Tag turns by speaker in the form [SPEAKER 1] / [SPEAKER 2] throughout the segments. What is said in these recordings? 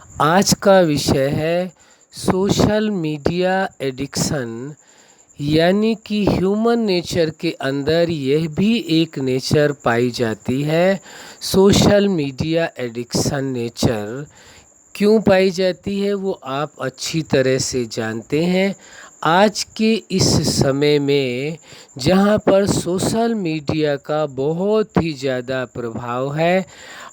[SPEAKER 1] आज का विषय है सोशल मीडिया एडिक्शन। यानी कि ह्यूमन नेचर के अंदर यह भी एक नेचर पाई जाती है, सोशल मीडिया एडिक्शन नेचर। क्यों पाई जाती है वो आप अच्छी तरह से जानते हैं। आज के इस समय में जहाँ पर सोशल मीडिया का बहुत ही ज़्यादा प्रभाव है,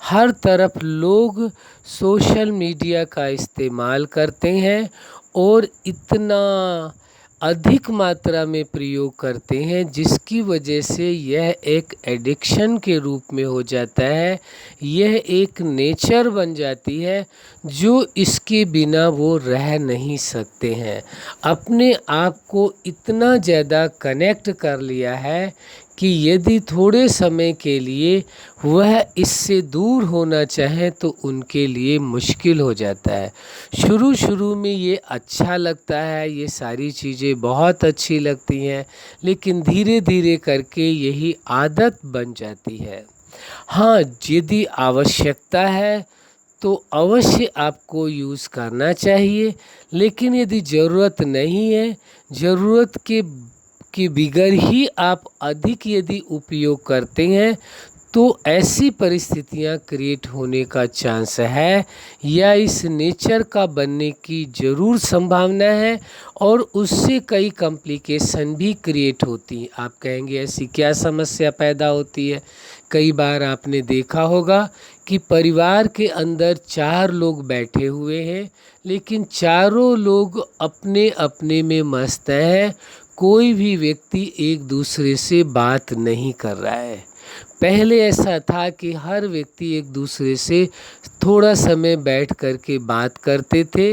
[SPEAKER 1] हर तरफ लोग सोशल मीडिया का इस्तेमाल करते हैं और इतना अधिक मात्रा में प्रयोग करते हैं जिसकी वजह से यह एक एडिक्शन के रूप में हो जाता है। यह एक नेचर बन जाती है जो इसके बिना वो रह नहीं सकते हैं। अपने आप को इतना ज़्यादा कनेक्ट कर लिया है कि यदि थोड़े समय के लिए वह इससे दूर होना चाहें तो उनके लिए मुश्किल हो जाता है। शुरू शुरू में ये अच्छा लगता है, ये सारी चीज़ें बहुत अच्छी लगती हैं, लेकिन धीरे धीरे करके यही आदत बन जाती है। हाँ, यदि आवश्यकता है तो अवश्य आपको यूज़ करना चाहिए, लेकिन यदि ज़रूरत नहीं है, ज़रूरत के बगैर ही आप अधिक यदि उपयोग करते हैं तो ऐसी परिस्थितियां क्रिएट होने का चांस है या इस नेचर का बनने की ज़रूर संभावना है और उससे कई कॉम्प्लिकेशन भी क्रिएट होती हैं। आप कहेंगे ऐसी क्या समस्या पैदा होती है। कई बार आपने देखा होगा कि परिवार के अंदर 4 लोग बैठे हुए हैं, लेकिन चारों लोग अपने अपने में मस्त हैं। कोई भी व्यक्ति एक दूसरे से बात नहीं कर रहा है। पहले ऐसा था कि हर व्यक्ति एक दूसरे से थोड़ा समय बैठ कर के बात करते थे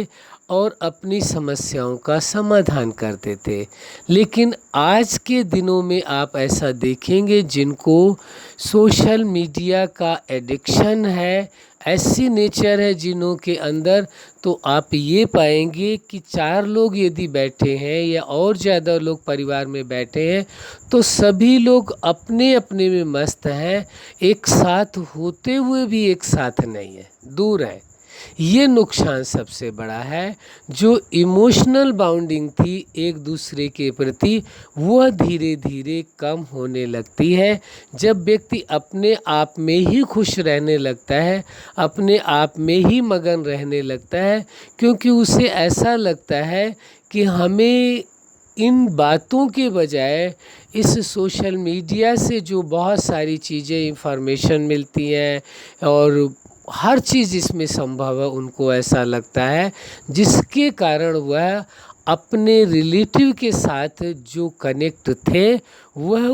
[SPEAKER 1] और अपनी समस्याओं का समाधान करते थे। लेकिन आज के दिनों में आप ऐसा देखेंगे जिनको सोशल मीडिया का एडिक्शन है, ऐसी नेचर है जिन्हों के अंदर, तो आप ये पाएंगे कि 4 लोग यदि बैठे हैं या और ज़्यादा लोग परिवार में बैठे हैं तो सभी लोग अपने अपने में मस्त हैं, एक साथ होते हुए भी एक साथ नहीं है, दूर है। ये नुकसान सबसे बड़ा है। जो इमोशनल बाउंडिंग थी एक दूसरे के प्रति वह धीरे धीरे कम होने लगती है। जब व्यक्ति अपने आप में ही खुश रहने लगता है, अपने आप में ही मगन रहने लगता है, क्योंकि उसे ऐसा लगता है कि हमें इन बातों के बजाय इस सोशल मीडिया से जो बहुत सारी चीज़ें इंफॉर्मेशन मिलती हैं और हर चीज़ इसमें संभव है, उनको ऐसा लगता है, जिसके कारण वह अपने रिलेटिव के साथ जो कनेक्ट थे वह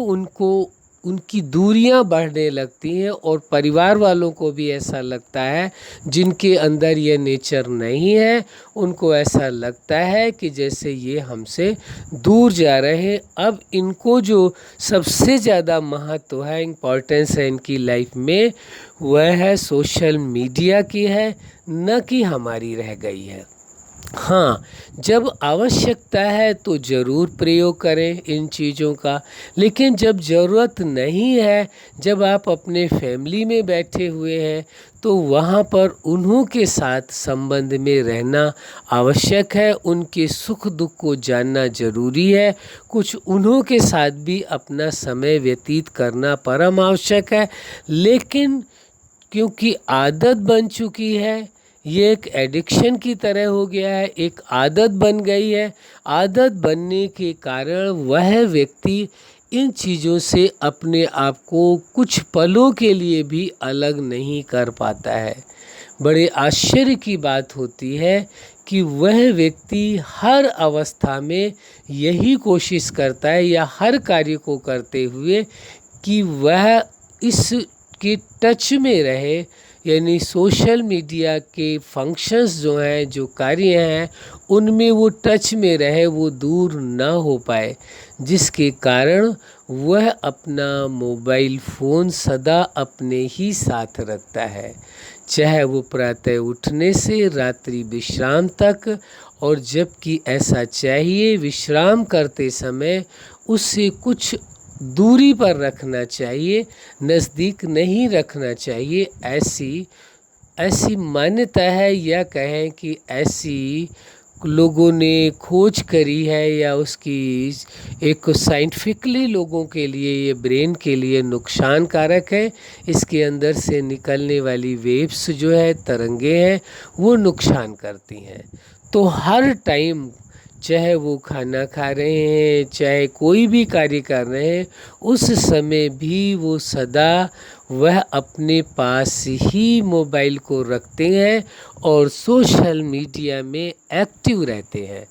[SPEAKER 1] उनकी दूरियां बढ़ने लगती हैं और परिवार वालों को भी ऐसा लगता है जिनके अंदर ये नेचर नहीं है, उनको ऐसा लगता है कि जैसे ये हमसे दूर जा रहे हैं। अब इनको जो सबसे ज़्यादा महत्व है, इम्पोर्टेंस है इनकी लाइफ में, वह है सोशल मीडिया की है, न कि हमारी रह गई है। हाँ, जब आवश्यकता है तो ज़रूर प्रयोग करें इन चीज़ों का, लेकिन जब ज़रूरत नहीं है, जब आप अपने फैमिली में बैठे हुए हैं तो वहाँ पर उन्हों के साथ संबंध में रहना आवश्यक है, उनके सुख दुख को जानना ज़रूरी है, कुछ उन्हों के साथ भी अपना समय व्यतीत करना परम आवश्यक है। लेकिन क्योंकि आदत बन चुकी है, ये एक एडिक्शन की तरह हो गया है, एक आदत बन गई है। आदत बनने के कारण वह व्यक्ति इन चीज़ों से अपने आप को कुछ पलों के लिए भी अलग नहीं कर पाता है। बड़े आश्चर्य की बात होती है कि वह व्यक्ति हर अवस्था में यही कोशिश करता है या हर कार्य को करते हुए कि वह इसके टच में रहे, यानी सोशल मीडिया के फंक्शंस जो हैं, जो कार्य हैं, उनमें वो टच में रहे, वो दूर ना हो पाए, जिसके कारण वह अपना मोबाइल फ़ोन सदा अपने ही साथ रखता है, चाहे वो प्रातः उठने से रात्रि विश्राम तक। और जबकि ऐसा चाहिए, विश्राम करते समय उससे कुछ दूरी पर रखना चाहिए, नज़दीक नहीं रखना चाहिए। ऐसी ऐसी मान्यता है या कहें कि ऐसी लोगों ने खोज करी है या उसकी एक साइंटिफिकली लोगों के लिए ये ब्रेन के लिए नुकसानकारक है। इसके अंदर से निकलने वाली वेव्स जो है तरंगे हैं वो नुकसान करती हैं। तो हर टाइम चाहे वो खाना खा रहे हैं चाहे कोई भी कार्य कर रहे हैं उस समय भी वो सदा वह अपने पास ही मोबाइल को रखते हैं और सोशल मीडिया में एक्टिव रहते हैं।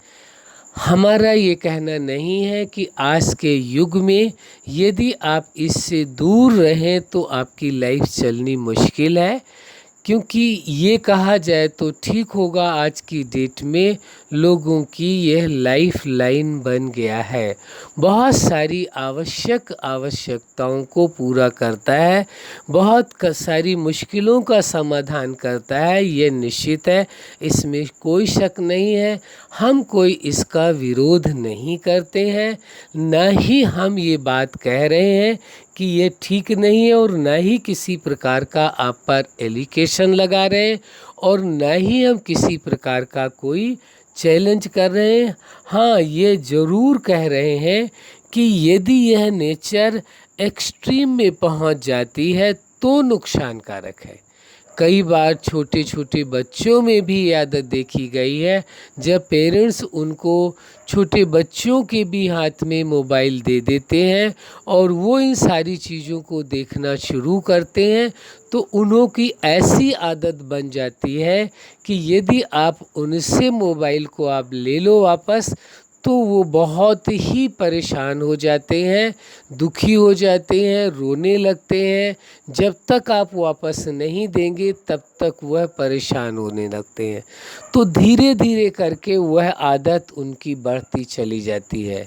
[SPEAKER 1] हमारा ये कहना नहीं है कि आज के युग में यदि आप इससे दूर रहें तो आपकी लाइफ चलनी मुश्किल है, क्योंकि ये कहा जाए तो ठीक होगा, आज की डेट में लोगों की यह लाइफ लाइन बन गया है। बहुत सारी आवश्यकताओं को पूरा करता है, बहुत सारी मुश्किलों का समाधान करता है, ये निश्चित है, इसमें कोई शक नहीं है। हम कोई इसका विरोध नहीं करते हैं, न ही हम ये बात कह रहे हैं कि ये ठीक नहीं है और न ही किसी प्रकार का आप पर एलिगेशन लगा रहे हैं और न ही हम किसी प्रकार का कोई चैलेंज कर रहे हैं। हाँ, ये ज़रूर कह रहे हैं कि यदि यह नेचर एक्सट्रीम में पहुंच जाती है तो नुकसानकारक है। कई बार छोटे छोटे बच्चों में भी ये आदत देखी गई है, जब पेरेंट्स उनको छोटे बच्चों के भी हाथ में मोबाइल दे देते हैं और वो इन सारी चीज़ों को देखना शुरू करते हैं तो उन्हों की ऐसी आदत बन जाती है कि यदि आप उनसे मोबाइल को आप ले लो वापस तो वो बहुत ही परेशान हो जाते हैं, दुखी हो जाते हैं, रोने लगते हैं। जब तक आप वापस नहीं देंगे तब तक वह परेशान होने लगते हैं। तो धीरे धीरे करके वह आदत उनकी बढ़ती चली जाती है।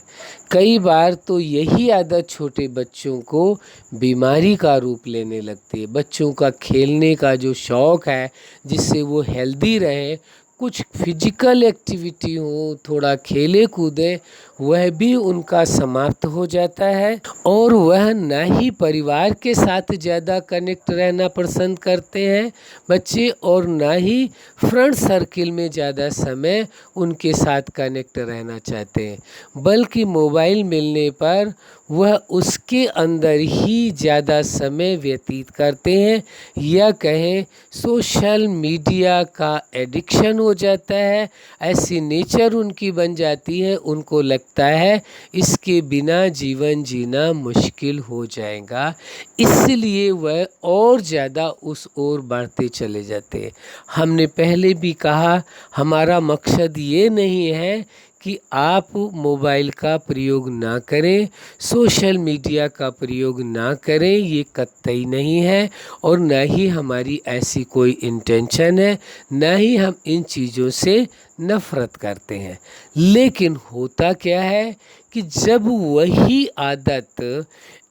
[SPEAKER 1] कई बार तो यही आदत छोटे बच्चों को बीमारी का रूप लेने लगती है। बच्चों का खेलने का जो शौक़ है जिससे वो हेल्दी रहे, कुछ फिजिकल एक्टिविटी हो, थोड़ा खेले कूदे, वह भी उनका समाप्त हो जाता है और वह न ही परिवार के साथ ज़्यादा कनेक्ट रहना पसंद करते हैं बच्चे और न ही फ्रेंड सर्किल में ज़्यादा समय उनके साथ कनेक्ट रहना चाहते हैं, बल्कि मोबाइल मिलने पर वह उसके अंदर ही ज़्यादा समय व्यतीत करते हैं या कहें सोशल मीडिया का एडिक्शन हो जाता है। ऐसी नेचर उनकी बन जाती है, उनको लगता है इसके बिना जीवन जीना मुश्किल हो जाएगा, इसलिए वह और ज़्यादा उस ओर बढ़ते चले जाते हैं। हमने पहले भी कहा, हमारा मकसद ये नहीं है कि आप मोबाइल का प्रयोग ना करें, सोशल मीडिया का प्रयोग ना करें, ये कतई नहीं है और न ही हमारी ऐसी कोई इंटेंशन है, न ही हम इन चीज़ों से नफ़रत करते हैं। लेकिन होता क्या है कि जब वही आदत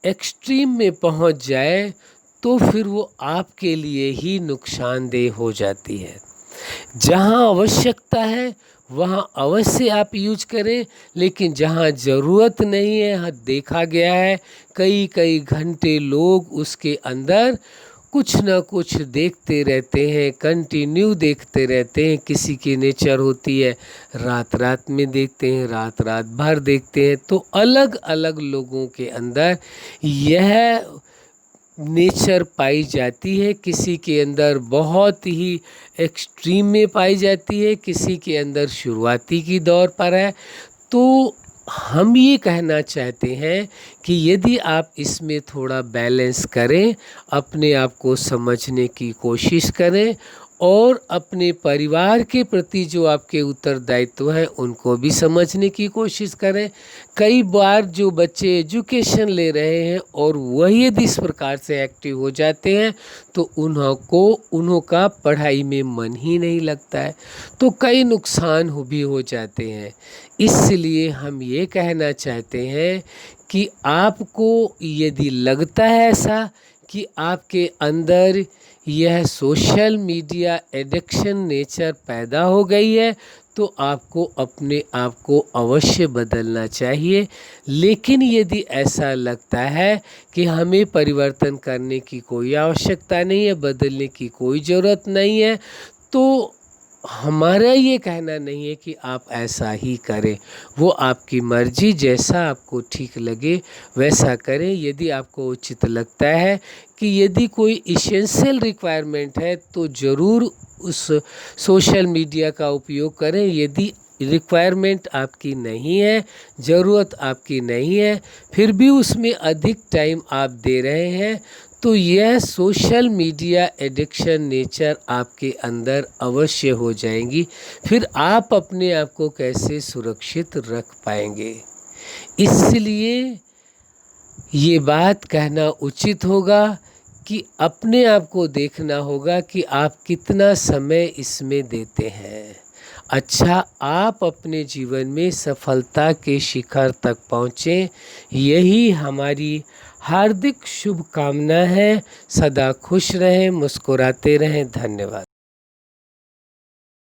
[SPEAKER 1] एक्सट्रीम में पहुंच जाए तो फिर वो आपके लिए ही नुकसानदेह हो जाती है। जहाँ आवश्यकता है वहाँ अवश्य आप यूज करें, लेकिन जहाँ ज़रूरत नहीं है, देखा गया है कई कई घंटे लोग उसके अंदर कुछ ना कुछ देखते रहते हैं, कंटिन्यू देखते रहते हैं। किसी की नेचर होती है रात रात में देखते हैं, रात रात भर देखते हैं। तो अलग अलग लोगों के अंदर यह नेचर पाई जाती है, किसी के अंदर बहुत ही एक्सट्रीम में पाई जाती है, किसी के अंदर शुरुआती की दौर पर है। तो हम ये कहना चाहते हैं कि यदि आप इसमें थोड़ा बैलेंस करें, अपने आप को समझने की कोशिश करें और अपने परिवार के प्रति जो आपके उत्तरदायित्व हैं उनको भी समझने की कोशिश करें। कई बार जो बच्चे एजुकेशन ले रहे हैं और वही यदि इस प्रकार से एक्टिव हो जाते हैं तो उन्हों का पढ़ाई में मन ही नहीं लगता है, तो कई नुकसान भी हो जाते हैं। इसलिए हम ये कहना चाहते हैं कि आपको यदि लगता है ऐसा कि आपके अंदर यह सोशल मीडिया एडिक्शन नेचर पैदा हो गई है, तो आपको अपने आप को अवश्य बदलना चाहिए। लेकिन यदि ऐसा लगता है कि हमें परिवर्तन करने की कोई आवश्यकता नहीं है, बदलने की कोई ज़रूरत नहीं है, तो हमारा ये कहना नहीं है कि आप ऐसा ही करें। वो आपकी मर्ज़ी, जैसा आपको ठीक लगे वैसा करें। यदि आपको उचित लगता है कि यदि कोई एसेंशियल रिक्वायरमेंट है तो ज़रूर उस सोशल मीडिया का उपयोग करें। यदि रिक्वायरमेंट आपकी नहीं है, ज़रूरत आपकी नहीं है, फिर भी उसमें अधिक टाइम आप दे रहे हैं, तो यह सोशल मीडिया एडिक्शन नेचर आपके अंदर अवश्य हो जाएंगी। फिर आप अपने आप को कैसे सुरक्षित रख पाएंगे? इसलिए ये बात कहना उचित होगा कि अपने आप को देखना होगा कि आप कितना समय इसमें देते हैं। अच्छा, आप अपने जीवन में सफलता के शिखर तक पहुँचें, यही हमारी हार्दिक शुभकामना है। सदा खुश रहें, मुस्कुराते रहें। धन्यवाद।